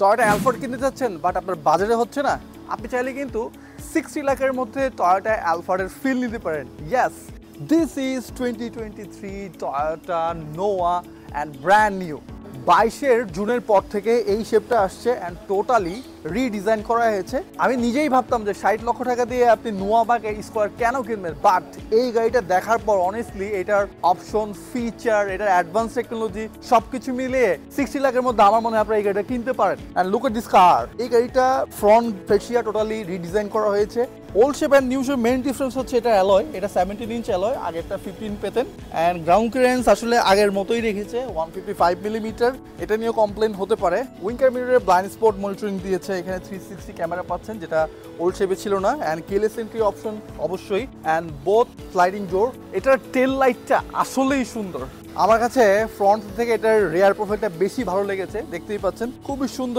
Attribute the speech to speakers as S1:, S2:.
S1: Toyota Alfred কিনতে চাচ্ছেন but আপনার বাজেটে হচ্ছে না, আপনি চাইলে কিন্তু 60 লাখের মধ্যে টয়োটা অ্যালফার্ডের ফিল নিতে পারেন। ইয়েস, দিস ইজ 2023 টয়োটা নোয়া অ্যান্ড ব্র্যান্ড নিউ। 22 জুনের পর থেকে এই শেপটা আসছে অ্যান্ড টোটালি রিডিজাইন করা হয়েছে। আমি নিজেই ভাবতাম যে 60 লক্ষ টাকা দিয়ে আপনি নোয়া বা স্কোয়ার কেন কিনবেন, বাট এই গাড়িটা দেখার পর অনেস্টলি এটার অপশন, ফিচার, এটার অ্যাডভান্স টেকনোলজি সবকিছু মিলিয়ে 60 লাখের মধ্যে আমার মনে হয় আপনারা এই গাড়িটা কিনতে পারেন। অ্যান্ড লুক এট দিস কার। এই গাড়িটা ফ্রন্ট ফেসিয়া টোটালি রিডিজাইন করা হয়েছে। Old shape and new shape main difference হচ্ছে এটা অ্যালয়, এটা 17 ইঞ্চ অ্যালয়, আগেরটা 15 পেতেন। অ্যান্ড গ্রাউন্ড ক্লিয়ারেন্স আসলে আগের মতোই রেখেছে 155 মিলিমিটার, এটা নিয়েও কমপ্লেন হতে পারে। উইঙ্কার মিররে ব্লাইন্ড স্পট মনিটরিং দিয়েছে, এখানে 360 ক্যামেরা পাচ্ছেন যেটা ওল্ড শেপে ছিল না। অ্যান্ড কেলেস এন্ট্রি অপশন অবশ্যই, অ্যান্ড বোথ স্লাইডিং ডোর। এটার টেল লাইটটা আসলেই সুন্দর। আমার কাছে ফ্রন্ট থেকে এটার রেয়ার প্রোফাইলটা বেশি ভালো লেগেছে, দেখতেই পাচ্ছেন খুবই সুন্দর।